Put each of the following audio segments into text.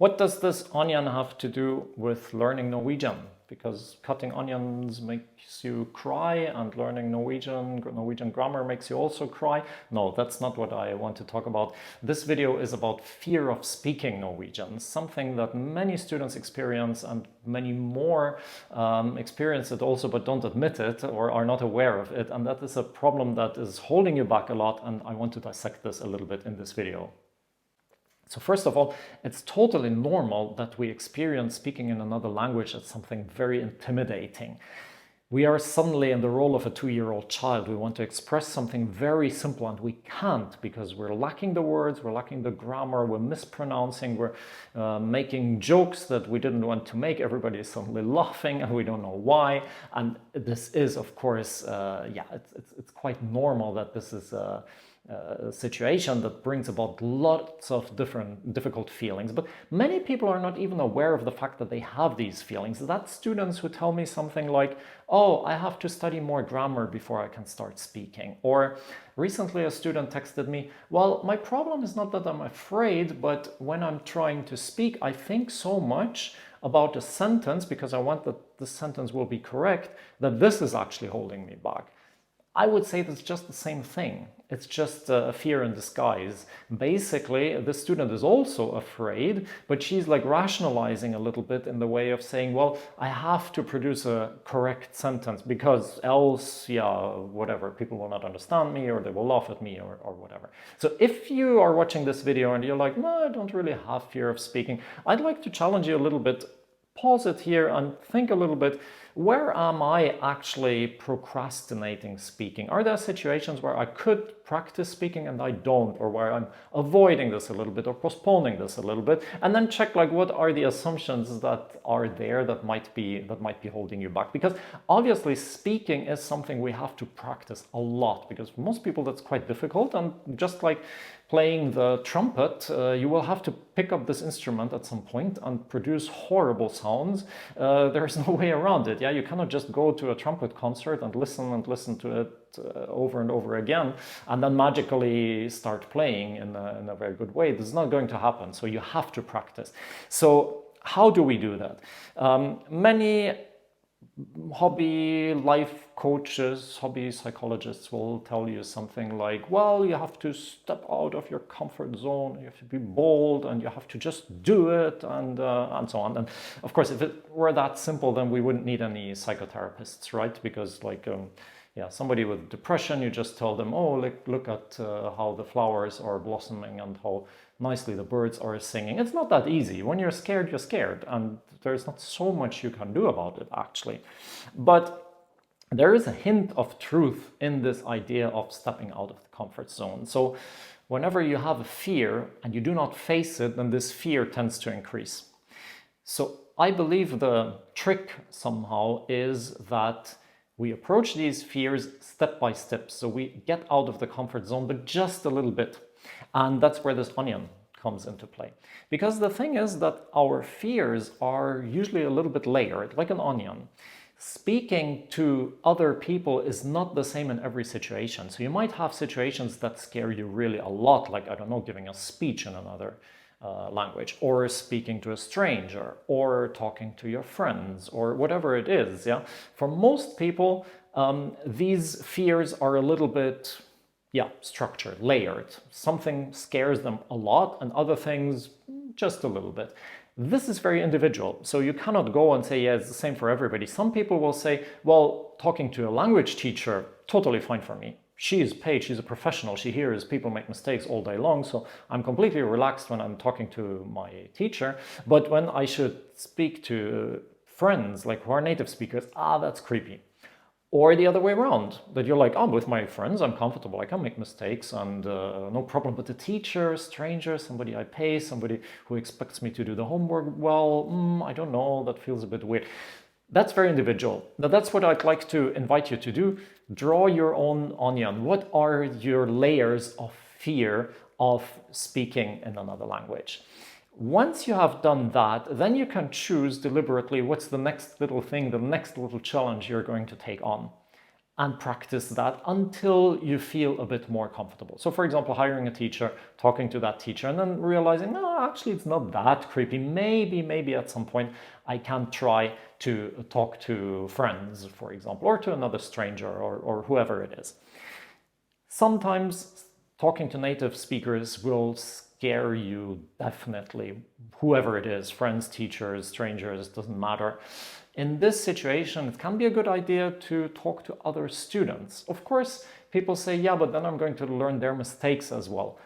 What does this onion have to do with learning Norwegian? Because cutting onions makes you cry and learning Norwegian grammar makes you also cry. No, that's not what I want to talk about. This video is about fear of speaking Norwegian, something that many students experience and many more experience it also but don't admit it or are not aware of it. And that is a problem that is holding you back a lot, and I want to dissect this a little bit in this video. So first of all, it's totally normal that we experience speaking in another language as something very intimidating. We are suddenly in the role of a 2-year-old child. We want to express something very simple and we can't because we're lacking the words, we're lacking the grammar, we're mispronouncing, we're making jokes that we didn't want to make. Everybody is suddenly laughing and we don't know why. And this is, of course, it's quite normal that this is a situation that brings about lots of different difficult feelings. But many people are not even aware of the fact that they have these feelings. That's students who tell me something like, oh, I have to study more grammar before I can start speaking. Or recently a student texted me, well, my problem is not that I'm afraid, but when I'm trying to speak, I think so much about a sentence because I want that the sentence will be correct, that this is actually holding me back. I would say that's just the same thing. It's just a fear in disguise. Basically, the student is also afraid, but she's like rationalizing a little bit in the way of saying, well, I have to produce a correct sentence because else, whatever, people will not understand me or they will laugh at me or whatever. So if you are watching this video and you're like, no, I don't really have fear of speaking, I'd like to challenge you a little bit. Pause it here and think a little bit, where am I actually procrastinating speaking? Are there situations where I could practice speaking and I don't, or where I'm avoiding this a little bit or postponing this a little bit? And then check like what are the assumptions that are there that might be holding you back? Because obviously speaking is something we have to practice a lot, because for most people that's quite difficult, and just like playing the trumpet, you will have to pick up this instrument at some point and produce horrible sounds. There's no way around it. Yeah, you cannot just go to a trumpet concert and listen to it over and over again and then magically start playing in a very good way. This is not going to happen. So you have to practice. So how do we do that? Many hobby life coaches, hobby psychologists will tell you something like, well, you have to step out of your comfort zone, you have to be bold, and you have to just do it, and so on. And of course, if it were that simple, then we wouldn't need any psychotherapists, right? Because like, somebody with depression, you just tell them, oh, look at how the flowers are blossoming and how nicely the birds are singing. It's not that easy. When you're scared, and there's not so much you can do about it, actually. But there is a hint of truth in this idea of stepping out of the comfort zone. So whenever you have a fear and you do not face it, then this fear tends to increase. So I believe the trick somehow is that we approach these fears step by step. So we get out of the comfort zone, but just a little bit. And that's where this onion comes into play. Because the thing is that our fears are usually a little bit layered, like an onion. Speaking to other people is not the same in every situation. So you might have situations that scare you really a lot, like, I don't know, giving a speech in another language, or speaking to a stranger, or talking to your friends, or whatever it is. Yeah, for most people, these fears are a little bit, structured, layered. Something scares them a lot, and other things just a little bit. This is very individual, so you cannot go and say, yeah, it's the same for everybody. Some people will say, well, talking to a language teacher, totally fine for me. She is paid, she's a professional, she hears people make mistakes all day long, so I'm completely relaxed when I'm talking to my teacher. But when I should speak to friends, like who are native speakers, that's creepy. Or the other way around, that you're like, with my friends, I'm comfortable, I can make mistakes and no problem. But the teacher, stranger, somebody I pay, somebody who expects me to do the homework, well, I don't know, that feels a bit weird. That's very individual. Now, that's what I'd like to invite you to do. Draw your own onion. What are your layers of fear of speaking in another language? Once you have done that, then you can choose deliberately what's the next little thing, the next little challenge you're going to take on. and practice that until you feel a bit more comfortable. So for example, hiring a teacher, talking to that teacher, and then realizing, no, actually it's not that creepy. Maybe at some point I can try to talk to friends, for example, or to another stranger or whoever it is. Sometimes talking to native speakers will scare you, definitely, whoever it is, friends, teachers, strangers, doesn't matter. In this situation, it can be a good idea to talk to other students. Of course, people say, yeah, but then I'm going to learn their mistakes as well.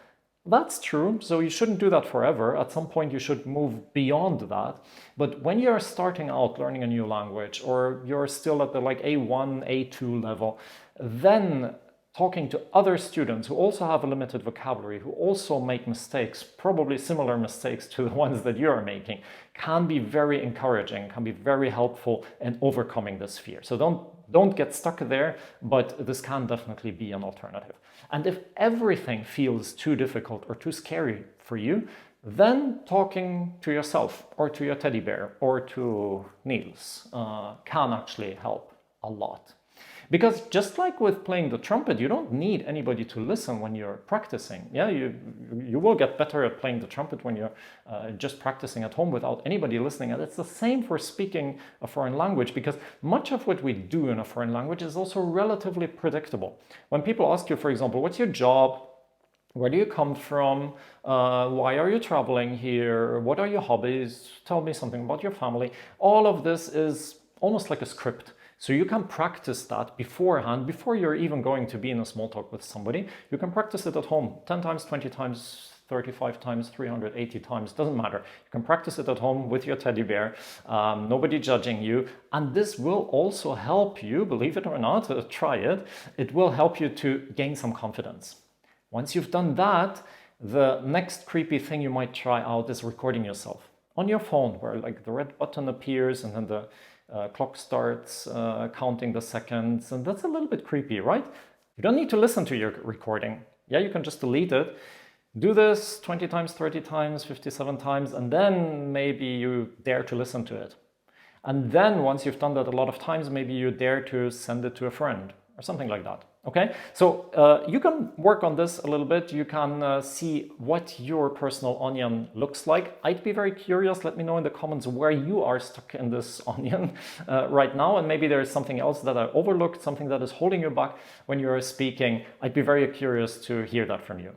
That's true, so you shouldn't do that forever. At some point you should move beyond that. But when you're starting out learning a new language, or you're still at the like A1, A2 level, then talking to other students who also have a limited vocabulary, who also make mistakes, probably similar mistakes to the ones that you're making, can be very encouraging, can be very helpful in overcoming this fear. So don't get stuck there, but this can definitely be an alternative. And if everything feels too difficult or too scary for you, then talking to yourself or to your teddy bear or to Niels can actually help a lot. Because just like with playing the trumpet, you don't need anybody to listen when you're practicing. Yeah, you will get better at playing the trumpet when you're just practicing at home without anybody listening. And it's the same for speaking a foreign language, because much of what we do in a foreign language is also relatively predictable. When people ask you, for example, what's your job? Where do you come from? Why are you traveling here? What are your hobbies? Tell me something about your family. All of this is almost like a script. So you can practice that beforehand, before you're even going to be in a small talk with somebody. You can practice it at home 10 times, 20 times, 35 times, 380 times, doesn't matter. You can practice it at home with your teddy bear, nobody judging you. And this will also help you, believe it or not, try it. It will help you to gain some confidence. Once you've done that, the next creepy thing you might try out is recording yourself on your phone, where like the red button appears and then the clock starts counting the seconds, and that's a little bit creepy, right? You don't need to listen to your recording. Yeah, you can just delete it. Do this 20 times, 30 times, 57 times, and then maybe you dare to listen to it. And then once you've done that a lot of times, maybe you dare to send it to a friend or something like that. Okay, so you can work on this a little bit. You can see what your personal onion looks like. I'd be very curious. Let me know in the comments where you are stuck in this onion right now. And maybe there is something else that I overlooked, something that is holding you back when you're speaking. I'd be very curious to hear that from you.